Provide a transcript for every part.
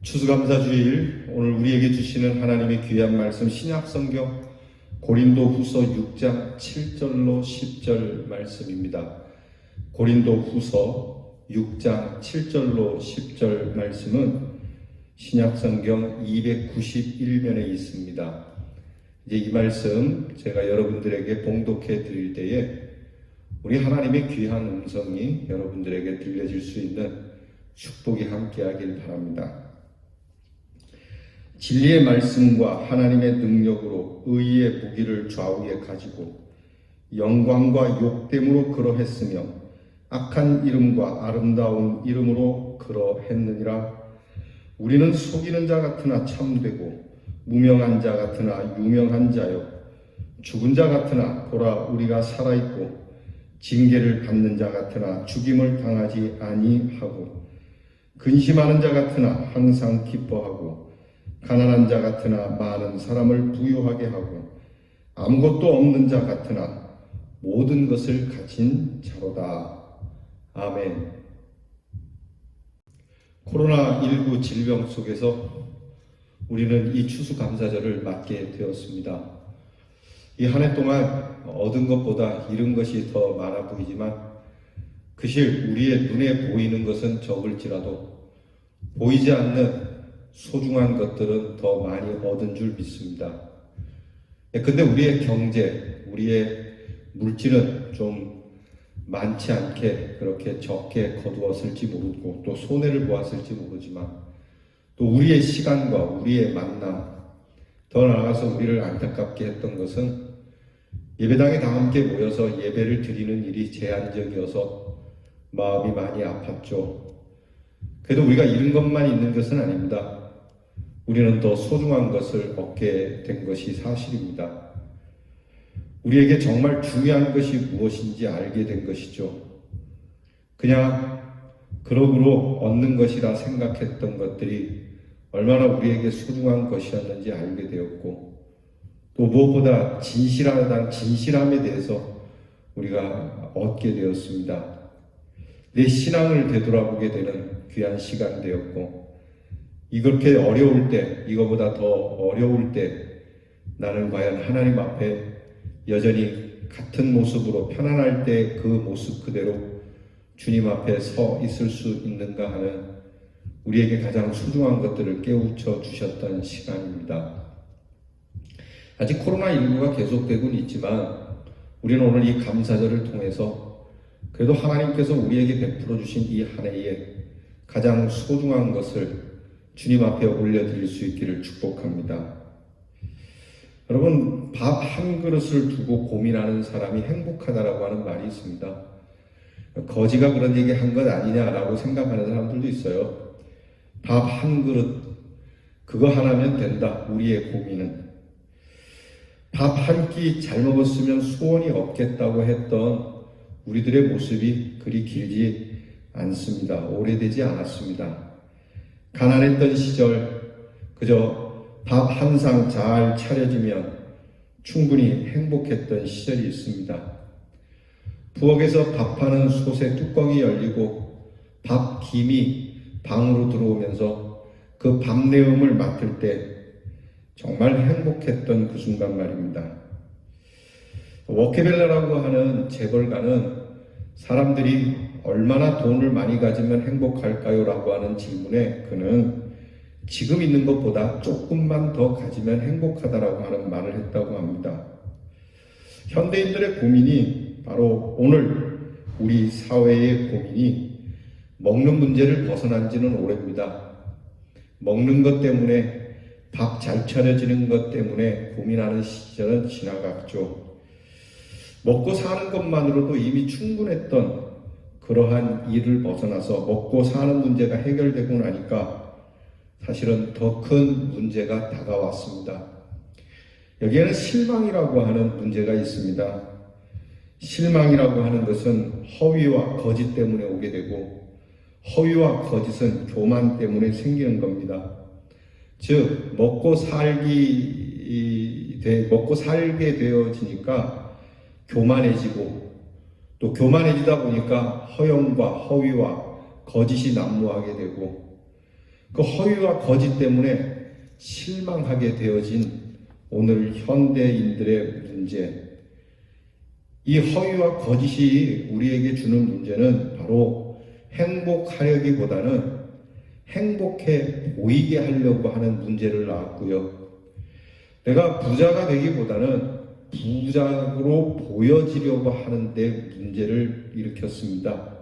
추수감사주일, 오늘 우리에게 주시는 하나님의 귀한 말씀 신약성경 고린도후서 6장 7절로 10절 말씀입니다. 고린도후서 6장 7절로 10절 말씀은 신약성경 291면에 있습니다. 이제 이 말씀 제가 여러분들에게 봉독해 드릴 때에 우리 하나님의 귀한 음성이 여러분들에게 들려질 수 있는 축복이 함께하길 바랍니다. 진리의 말씀과 하나님의 능력으로 의의 무기를 좌우에 가지고 영광과 욕됨으로 그러했으며 악한 이름과 아름다운 이름으로 그러했느니라. 우리는 속이는 자 같으나 참되고 무명한 자 같으나 유명한 자요 죽은 자 같으나 보라 우리가 살아있고 징계를 받는 자 같으나 죽임을 당하지 아니하고 근심하는 자 같으나 항상 기뻐하고 가난한 자 같으나 많은 사람을 부유하게 하고 아무것도 없는 자 같으나 모든 것을 가진 자로다. 아멘. 코로나19 질병 속에서 우리는 이 추수감사절을 맞게 되었습니다. 이 한 해 동안 얻은 것보다 잃은 것이 더 많아 보이지만 그실 우리의 눈에 보이는 것은 적을지라도 보이지 않는 소중한 것들은 더 많이 얻은 줄 믿습니다. 근데 우리의 경제, 우리의 물질은 좀 많지 않게 그렇게 적게 거두었을지 모르고 또 손해를 보았을지 모르지만 또 우리의 시간과 우리의 만남, 더 나아가서 우리를 안타깝게 했던 것은 예배당에 다 함께 모여서 예배를 드리는 일이 제한적이어서 마음이 많이 아팠죠. 그래도 우리가 잃은 것만 있는 것은 아닙니다. 우리는 더 소중한 것을 얻게 된 것이 사실입니다. 우리에게 정말 중요한 것이 무엇인지 알게 된 것이죠. 그냥 그럭으로 얻는 것이라 생각했던 것들이 얼마나 우리에게 소중한 것이었는지 알게 되었고 또 무엇보다 진실함에 대해서 우리가 얻게 되었습니다. 내 신앙을 되돌아보게 되는 귀한 시간 되었고 이렇게 어려울 때, 이거보다 더 어려울 때 나는 과연 하나님 앞에 여전히 같은 모습으로 편안할 때 그 모습 그대로 주님 앞에 서 있을 수 있는가 하는 우리에게 가장 소중한 것들을 깨우쳐 주셨던 시간입니다. 아직 코로나19가 계속되고는 있지만 우리는 오늘 이 감사절을 통해서 그래도 하나님께서 우리에게 베풀어 주신 이 한 해에 가장 소중한 것을 주님 앞에 올려드릴 수 있기를 축복합니다. 여러분, 밥 한 그릇을 두고 고민하는 사람이 행복하다라고 하는 말이 있습니다. 거지가 그런 얘기 한 것 아니냐라고 생각하는 사람들도 있어요. 밥 한 그릇, 그거 하나면 된다, 우리의 고민은. 밥 한 끼 잘 먹었으면 소원이 없겠다고 했던 우리들의 모습이 그리 길지 않습니다. 오래되지 않았습니다. 가난했던 시절 그저 밥 한 상 잘 차려지면 충분히 행복했던 시절이 있습니다. 부엌에서 밥하는 솥의 뚜껑이 열리고 밥 김이 방으로 들어오면서 그 밥내음을 맡을 때 정말 행복했던 그 순간 말입니다. 워케벨러라고 하는 재벌가는 사람들이 얼마나 돈을 많이 가지면 행복할까요? 라고 하는 질문에 그는 지금 있는 것보다 조금만 더 가지면 행복하다라고 하는 말을 했다고 합니다. 현대인들의 고민이 바로 오늘 우리 사회의 고민이 먹는 문제를 벗어난 지는 오래입니다. 먹는 것 때문에 밥 잘 차려지는 것 때문에 고민하는 시절은 지나갔죠. 먹고 사는 것만으로도 이미 충분했던 그러한 일을 벗어나서 먹고 사는 문제가 해결되고 나니까 사실은 더 큰 문제가 다가왔습니다. 여기에는 실망이라고 하는 문제가 있습니다. 실망이라고 하는 것은 허위와 거짓 때문에 오게 되고 허위와 거짓은 교만 때문에 생기는 겁니다. 즉 먹고 살게 되어지니까 교만해지고 또 교만해지다 보니까 허영과 허위와 거짓이 난무하게 되고 그 허위와 거짓 때문에 실망하게 되어진 오늘 현대인들의 문제, 이 허위와 거짓이 우리에게 주는 문제는 바로 행복하려기보다는 행복해 보이게 하려고 하는 문제를 낳았고요. 내가 부자가 되기보다는 부자로 보여지려고 하는 데 문제를 일으켰습니다.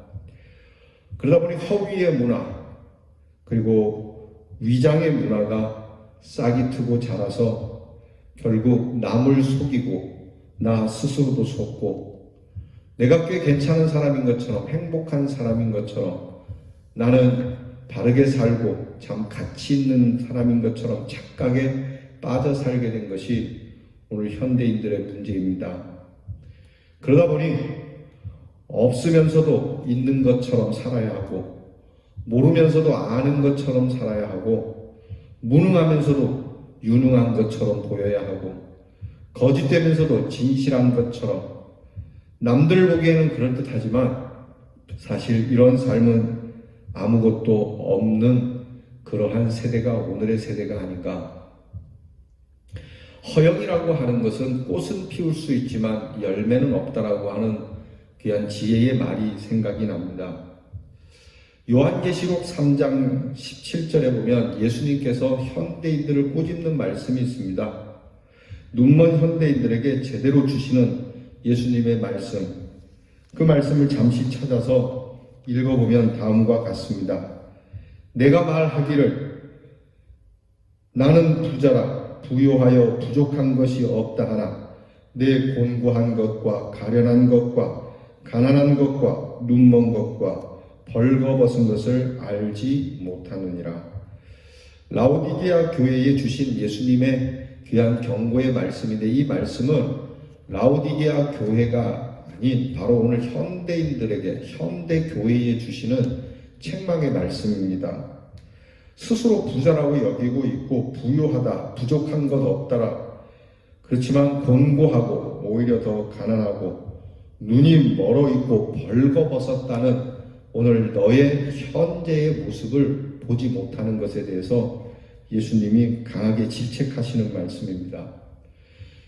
그러다 보니 허위의 문화, 그리고 위장의 문화가 싹이 트고 자라서 결국 남을 속이고 나 스스로도 속고 내가 꽤 괜찮은 사람인 것처럼, 행복한 사람인 것처럼, 나는 바르게 살고 참 가치 있는 사람인 것처럼 착각에 빠져 살게 된 것이 오늘 현대인들의 문제입니다. 그러다 보니 없으면서도 있는 것처럼 살아야 하고, 모르면서도 아는 것처럼 살아야 하고, 무능하면서도 유능한 것처럼 보여야 하고, 거짓되면서도 진실한 것처럼, 남들 보기에는 그럴듯하지만 사실 이런 삶은 아무것도 없는 그러한 세대가 오늘의 세대가 아닌가. 허영이라고 하는 것은 꽃은 피울 수 있지만 열매는 없다라고 하는 귀한 지혜의 말이 생각이 납니다. 요한계시록 3장 17절에 보면 예수님께서 현대인들을 꼬집는 말씀이 있습니다. 눈먼 현대인들에게 제대로 주시는 예수님의 말씀, 그 말씀을 잠시 찾아서 읽어보면 다음과 같습니다. 내가 말하기를 나는 부자라 부요하여 부족한 것이 없다 하나 내 곤고한 것과 가련한 것과 가난한 것과 눈먼 것과 벌거벗은 것을 알지 못하느니라. 라오디게아 교회에 주신 예수님의 귀한 경고의 말씀인데, 이 말씀은 라오디게아 교회가 아닌 바로 오늘 현대인들에게, 현대 교회에 주시는 책망의 말씀입니다. 스스로 부자라고 여기고 있고 부유하다, 부족한 것 없다라. 그렇지만 곤고하고 오히려 더 가난하고 눈이 멀어 있고 벌거벗었다는 오늘 너의 현재의 모습을 보지 못하는 것에 대해서 예수님이 강하게 질책하시는 말씀입니다.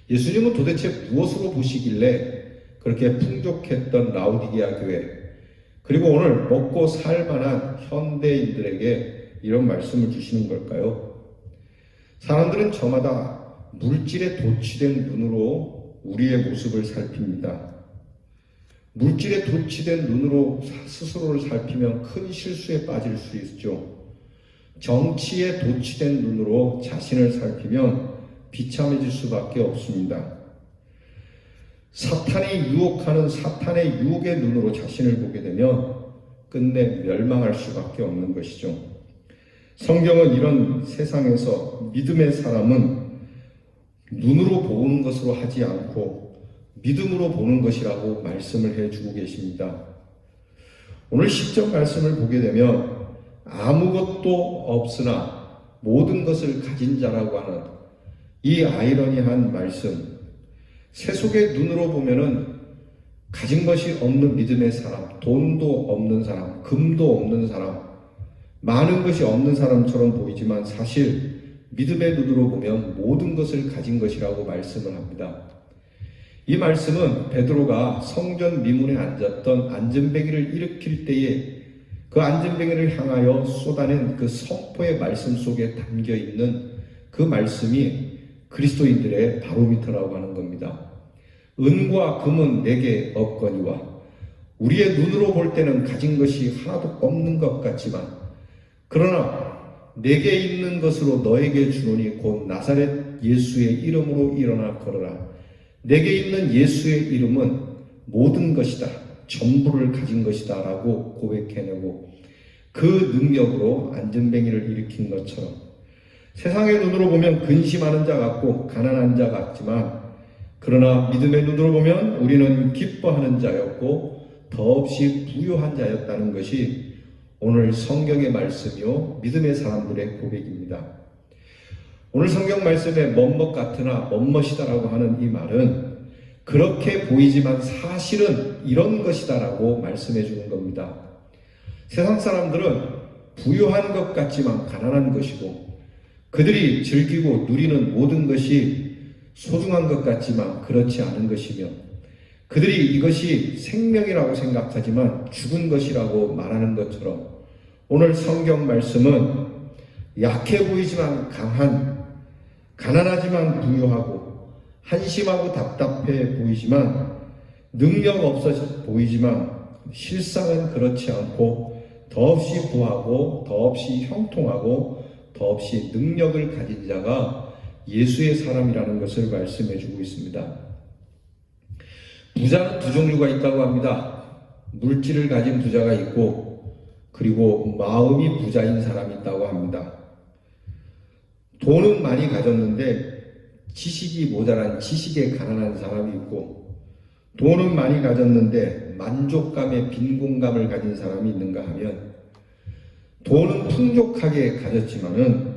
예수님은 도대체 무엇으로 보시길래 그렇게 풍족했던 라오디게아 교회, 그리고 오늘 먹고 살 만한 현대인들에게 이런 말씀을 주시는 걸까요? 사람들은 저마다 물질에 도취된 눈으로 우리의 모습을 살핍니다. 물질에 도취된 눈으로 스스로를 살피면 큰 실수에 빠질 수 있죠. 정치에 도취된 눈으로 자신을 살피면 비참해질 수밖에 없습니다. 사탄이 유혹하는 사탄의 유혹의 눈으로 자신을 보게 되면 끝내 멸망할 수밖에 없는 것이죠. 성경은 이런 세상에서 믿음의 사람은 눈으로 보는 것으로 하지 않고 믿음으로 보는 것이라고 말씀을 해주고 계십니다. 오늘 10절 말씀을 보게 되면 아무것도 없으나 모든 것을 가진 자라고 하는 이 아이러니한 말씀, 세속의 눈으로 보면은 가진 것이 없는 믿음의 사람, 돈도 없는 사람, 금도 없는 사람, 많은 것이 없는 사람처럼 보이지만 사실 믿음의 눈으로 보면 모든 것을 가진 것이라고 말씀을 합니다. 이 말씀은 베드로가 성전 미문에 앉았던 안전뱅이를 일으킬 때에 그 안전뱅이를 향하여 쏟아낸 그 선포의 말씀 속에 담겨 있는 그 말씀이 그리스도인들의 바로미터라고 하는 겁니다. 은과 금은 내게 없거니와, 우리의 눈으로 볼 때는 가진 것이 하나도 없는 것 같지만 그러나 내게 있는 것으로 너에게 주노니 곧 나사렛 예수의 이름으로 일어나 걸어라. 내게 있는 예수의 이름은 모든 것이다, 전부를 가진 것이다 라고 고백해내고 그 능력으로 안전뱅이를 일으킨 것처럼 세상의 눈으로 보면 근심하는 자 같고 가난한 자 같지만 그러나 믿음의 눈으로 보면 우리는 기뻐하는 자였고 더없이 부유한 자였다는 것이 오늘 성경의 말씀이요 믿음의 사람들의 고백입니다. 오늘 성경 말씀에 멋멋 같으나 멋멋이다라고 하는 이 말은 그렇게 보이지만 사실은 이런 것이다라고 말씀해 주는 겁니다. 세상 사람들은 부유한 것 같지만 가난한 것이고, 그들이 즐기고 누리는 모든 것이 소중한 것 같지만 그렇지 않은 것이며, 그들이 이것이 생명이라고 생각하지만 죽은 것이라고 말하는 것처럼, 오늘 성경 말씀은 약해 보이지만 강한, 가난하지만 부유하고, 한심하고 답답해 보이지만 능력 없어 보이지만 실상은 그렇지 않고 더없이 부하고 더없이 형통하고 더없이 능력을 가진 자가 예수의 사람이라는 것을 말씀해 주고 있습니다. 부자는 두 종류가 있다고 합니다. 물질을 가진 부자가 있고, 그리고 마음이 부자인 사람이 있다고 합니다. 돈은 많이 가졌는데 지식이 모자란 지식에 가난한 사람이 있고, 돈은 많이 가졌는데 만족감에 빈 공감을 가진 사람이 있는가 하면, 돈은 풍족하게 가졌지만은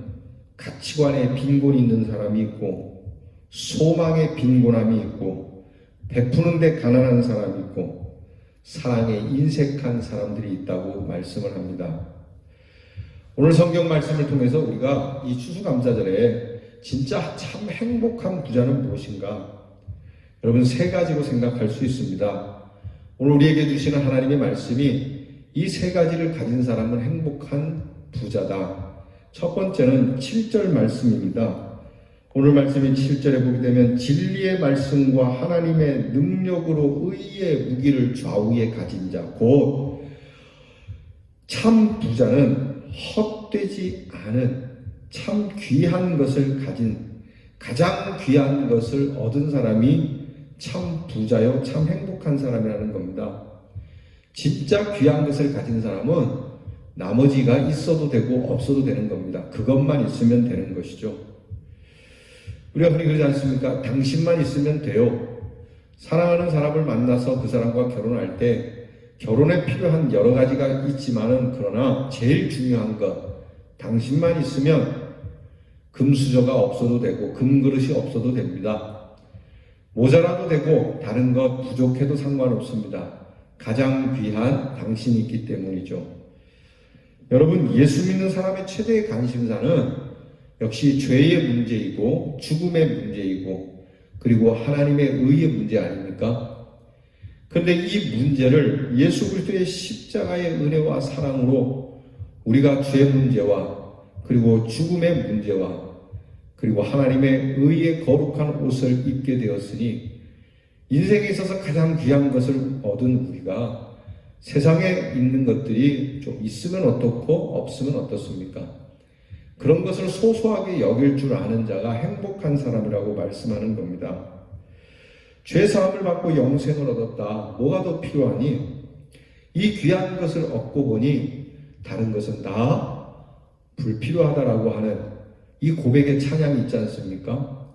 가치관에 빈곤이 있는 사람이 있고, 소망에 빈곤함이 있고, 베푸는 데 가난한 사람이 있고, 사랑에 인색한 사람들이 있다고 말씀을 합니다. 오늘 성경 말씀을 통해서 우리가 이 추수감사절에 진짜 참 행복한 부자는 무엇인가? 여러분, 세 가지로 생각할 수 있습니다. 오늘 우리에게 주시는 하나님의 말씀이 이 세 가지를 가진 사람은 행복한 부자다. 첫 번째는 7절 말씀입니다. 오늘 말씀이 7절에 보게 되면, 진리의 말씀과 하나님의 능력으로 의의 무기를 좌우에 가진 자, 곧 참 부자는 헛되지 않은 참 귀한 것을 가진, 가장 귀한 것을 얻은 사람이 참 부자요 참 행복한 사람이라는 겁니다. 진짜 귀한 것을 가진 사람은 나머지가 있어도 되고 없어도 되는 겁니다. 그것만 있으면 되는 것이죠. 우리가 흔히 그러지 않습니까? 당신만 있으면 돼요. 사랑하는 사람을 만나서 그 사람과 결혼할 때 결혼에 필요한 여러 가지가 있지만은, 그러나 제일 중요한 것, 당신만 있으면 금수저가 없어도 되고 금그릇이 없어도 됩니다. 모자라도 되고 다른 것 부족해도 상관없습니다. 가장 귀한 당신이 있기 때문이죠. 여러분, 예수 믿는 사람의 최대의 관심사는 역시 죄의 문제이고 죽음의 문제이고, 그리고 하나님의 의의 문제 아닙니까? 그런데 이 문제를 예수 그리스도의 십자가의 은혜와 사랑으로 우리가 죄의 문제와 그리고 죽음의 문제와 그리고 하나님의 의의 거룩한 옷을 입게 되었으니, 인생에 있어서 가장 귀한 것을 얻은 우리가 세상에 있는 것들이 좀 있으면 어떻고 없으면 어떻습니까? 그런 것을 소소하게 여길 줄 아는 자가 행복한 사람이라고 말씀하는 겁니다. 죄사함을 받고 영생을 얻었다. 뭐가 더 필요하니? 이 귀한 것을 얻고 보니 다른 것은 다 불필요하다라고 하는 이 고백의 찬양이 있지 않습니까?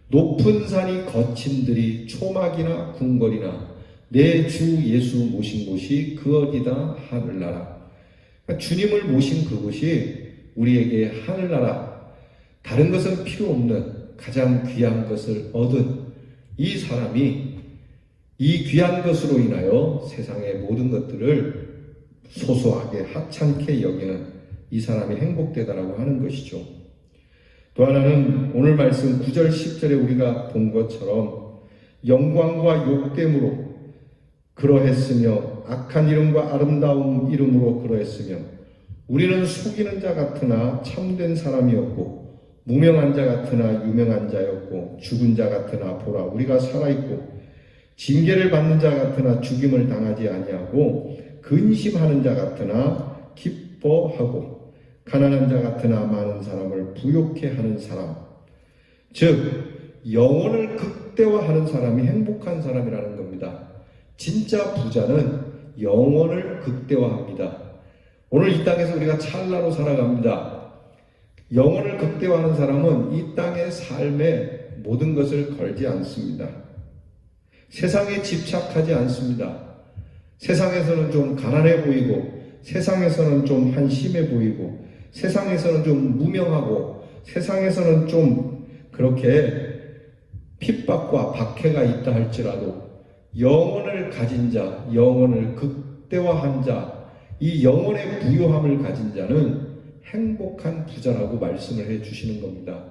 높은 산이 거친 들이 초막이나 궁궐이나 내 주 예수 모신 곳이 그 어디다 하늘나라. 그러니까 주님을 모신 그곳이 우리에게 하늘나라, 다른 것은 필요 없는 가장 귀한 것을 얻은 이 사람이 이 귀한 것으로 인하여 세상의 모든 것들을 소소하게 하찮게 여기는 이 사람이 행복되다라고 하는 것이죠. 또 하나는 오늘 말씀 9절 10절에 우리가 본 것처럼 영광과 욕됨으로 그러했으며 악한 이름과 아름다운 이름으로 그러했으며, 우리는 속이는 자 같으나 참된 사람이었고 무명한 자 같으나 유명한 자였고 죽은 자 같으나 보라 우리가 살아있고 징계를 받는 자 같으나 죽임을 당하지 아니하고 근심하는 자 같으나 기뻐하고 가난한 자 같으나 많은 사람을 부욕해 하는 사람, 즉 영혼을 극대화하는 사람이 행복한 사람이라는 겁니다. 진짜 부자는 영혼을 극대화합니다. 오늘 이 땅에서 우리가 찰나로 살아갑니다. 영혼을 극대화하는 사람은 이 땅의 삶에 모든 것을 걸지 않습니다. 세상에 집착하지 않습니다. 세상에서는 좀 가난해 보이고, 세상에서는 좀 한심해 보이고, 세상에서는 좀 무명하고, 세상에서는 좀 그렇게 핍박과 박해가 있다 할지라도 영혼을 가진 자, 영혼을 극대화한 자, 이 영혼의 부요함을 가진 자는 행복한 부자라고 말씀을 해 주시는 겁니다.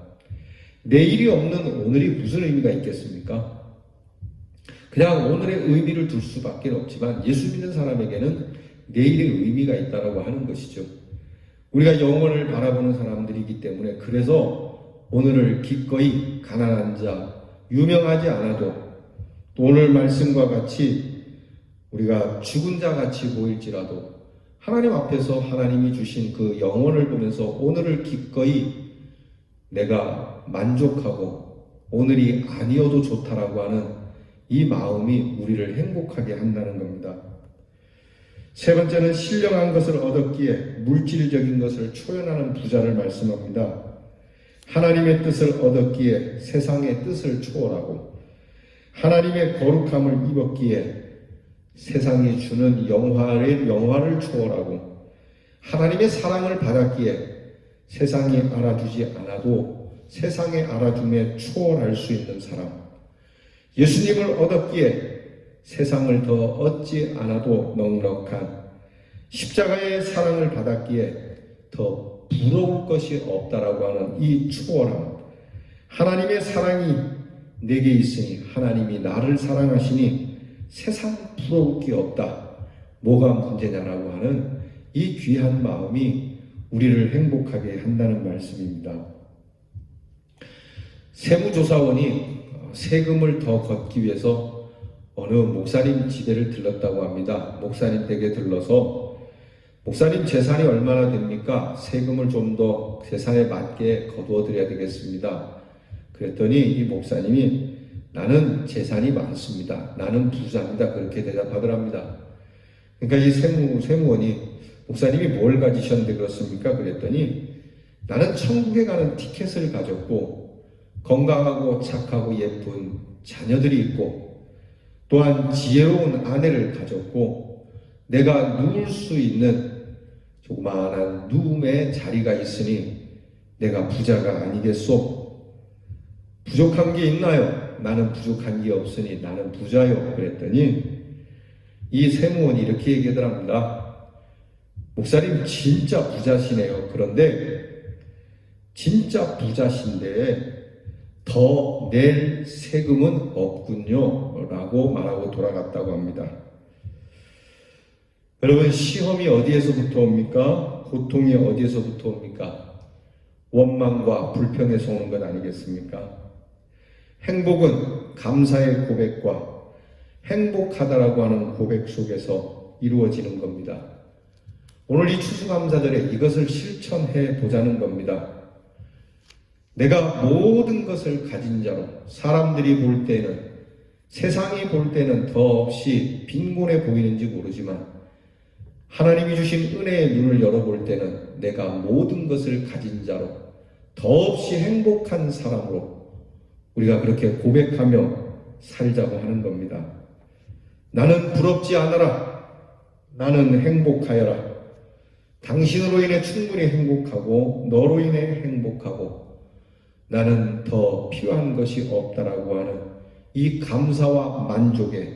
내일이 없는 오늘이 무슨 의미가 있겠습니까? 그냥 오늘의 의미를 둘 수밖에 없지만 예수 믿는 사람에게는 내일의 의미가 있다고 하는 것이죠. 우리가 영혼을 바라보는 사람들이기 때문에 그래서 오늘을 기꺼이 가난한 자, 유명하지 않아도 또 오늘 말씀과 같이 우리가 죽은 자 같이 보일지라도 하나님 앞에서 하나님이 주신 그 영혼을 보면서 오늘을 기꺼이 내가 만족하고 오늘이 아니어도 좋다라고 하는 이 마음이 우리를 행복하게 한다는 겁니다. 세 번째는 신령한 것을 얻었기에 물질적인 것을 초연하는 부자를 말씀합니다. 하나님의 뜻을 얻었기에 세상의 뜻을 초월하고 하나님의 거룩함을 입었기에 세상이 주는 영화를 초월하고 하나님의 사랑을 받았기에 세상이 알아주지 않아도 세상의 알아줌에 초월할 수 있는 사람, 예수님을 얻었기에 세상을 더 얻지 않아도 넉넉한 십자가의 사랑을 받았기에 더 부러울 것이 없다라고 하는 이 초월함, 하나님의 사랑이 내게 있으니 하나님이 나를 사랑하시니 세상 부러울 게 없다. 뭐가 문제냐라고 하는 이 귀한 마음이 우리를 행복하게 한다는 말씀입니다. 세무조사원이 세금을 더 걷기 위해서 어느 목사님 집에를 들렀다고 합니다. 목사님 댁에 들러서 목사님 재산이 얼마나 됩니까? 세금을 좀 더 재산에 맞게 거두어 드려야 되겠습니다. 그랬더니 이 목사님이 나는 재산이 많습니다. 나는 부자입니다. 그렇게 대답하더랍니다. 그러니까 이 세무원이 목사님이 뭘 가지셨는데 그렇습니까? 그랬더니 나는 천국에 가는 티켓을 가졌고 건강하고 착하고 예쁜 자녀들이 있고 또한 지혜로운 아내를 가졌고 내가 누울 수 있는 조그마한 누움의 자리가 있으니 내가 부자가 아니겠소? 부족한 게 있나요? 나는 부족한 게 없으니 나는 부자요. 그랬더니 이 세무원이 이렇게 얘기하더랍니다. 목사님 진짜 부자시네요. 그런데 진짜 부자신데 더 낼 세금은 없군요 라고 말하고 돌아갔다고 합니다. 여러분, 시험이 어디에서부터 옵니까? 고통이 어디에서부터 옵니까? 원망과 불평에서 오는 것 아니겠습니까? 행복은 감사의 고백과 행복하다라고 하는 고백 속에서 이루어지는 겁니다. 오늘 이 추수감사절에 이것을 실천해 보자는 겁니다. 내가 모든 것을 가진 자로 사람들이 볼 때는 세상이 볼 때는 더없이 빈곤해 보이는지 모르지만 하나님이 주신 은혜의 눈을 열어볼 때는 내가 모든 것을 가진 자로 더없이 행복한 사람으로 우리가 그렇게 고백하며 살자고 하는 겁니다. 나는 부럽지 않아라. 나는 행복하여라. 당신으로 인해 충분히 행복하고 너로 인해 행복하고 나는 더 필요한 것이 없다라고 하는 이 감사와 만족에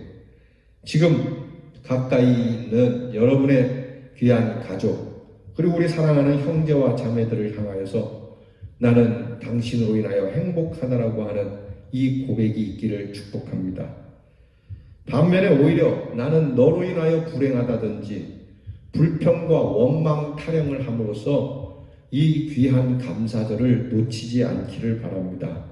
지금 가까이 있는 여러분의 귀한 가족 그리고 우리 사랑하는 형제와 자매들을 향하여서 나는 당신으로 인하여 행복하다라고 하는 이 고백이 있기를 축복합니다. 반면에 오히려 나는 너로 인하여 불행하다든지 불평과 원망 타령을 함으로써 이 귀한 감사절을 놓치지 않기를 바랍니다.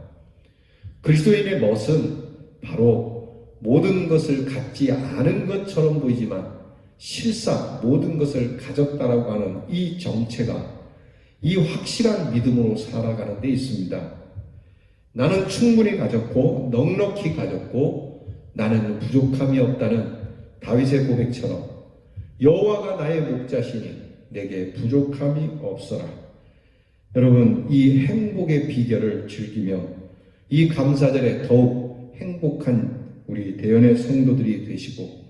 그리스도인의 멋은 바로 모든 것을 갖지 않은 것처럼 보이지만 실상 모든 것을 가졌다라고 하는 이 정체가 이 확실한 믿음으로 살아가는 데 있습니다. 나는 충분히 가졌고 넉넉히 가졌고 나는 부족함이 없다는 다윗의 고백처럼 여호와가 나의 목자시니 내게 부족함이 없어라. 여러분, 이 행복의 비결을 즐기며 이 감사절에 더욱 행복한 우리 대연의 성도들이 되시고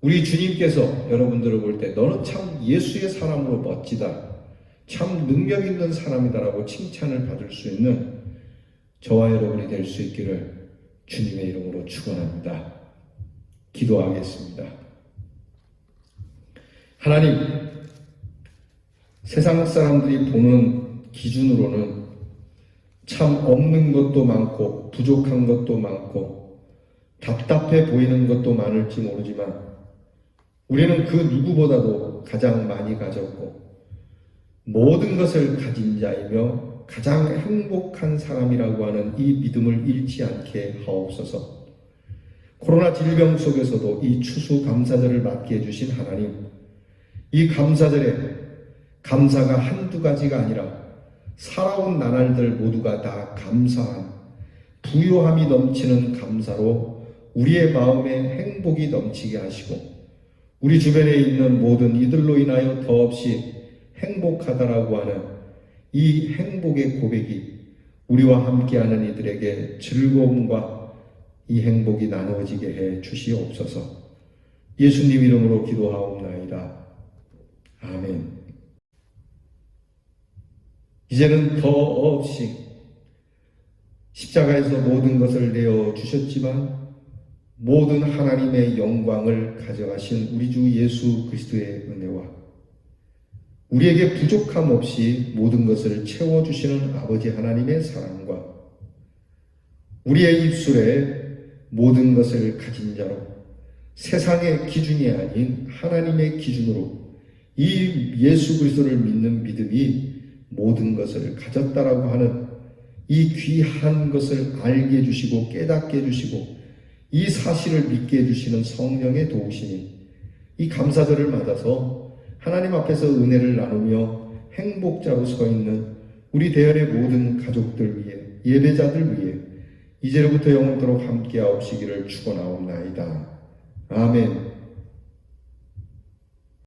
우리 주님께서 여러분들을 볼 때 너는 참 예수의 사람으로 멋지다, 참 능력 있는 사람이다라고 칭찬을 받을 수 있는 저와 여러분이 될 수 있기를 주님의 이름으로 축원합니다. 기도하겠습니다. 하나님, 세상 사람들이 보는 기준으로는 참 없는 것도 많고 부족한 것도 많고 답답해 보이는 것도 많을지 모르지만 우리는 그 누구보다도 가장 많이 가졌고 모든 것을 가진 자이며 가장 행복한 사람이라고 하는 이 믿음을 잃지 않게 하옵소서. 코로나 질병 속에서도 이 추수감사절을 맞게 해주신 하나님, 이 감사절에 감사가 한두 가지가 아니라 살아온 나날들 모두가 다 감사한 부요함이 넘치는 감사로 우리의 마음에 행복이 넘치게 하시고 우리 주변에 있는 모든 이들로 인하여 더없이 행복하다라고 하는 이 행복의 고백이 우리와 함께하는 이들에게 즐거움과 이 행복이 나누어지게 해 주시옵소서. 예수님 이름으로 기도하옵나이다. 아멘. 이제는 더없이 십자가에서 모든 것을 내어 주셨지만 모든 하나님의 영광을 가져가신 우리 주 예수 그리스도의 은혜와 우리에게 부족함 없이 모든 것을 채워주시는 아버지 하나님의 사랑과 우리의 입술에 모든 것을 가진 자로 세상의 기준이 아닌 하나님의 기준으로 이 예수 그리스도를 믿는 믿음이 모든 것을 가졌다라고 하는 이 귀한 것을 알게 해주시고 깨닫게 해주시고 이 사실을 믿게 해주시는 성령의 도우심이 이 감사절을 맞아서 하나님 앞에서 은혜를 나누며 행복자로 서 있는 우리 대열의 모든 가족들 위해 예배자들 위해 이제로부터 영원토록 함께하옵시기를 축원하옵나이다. 아멘.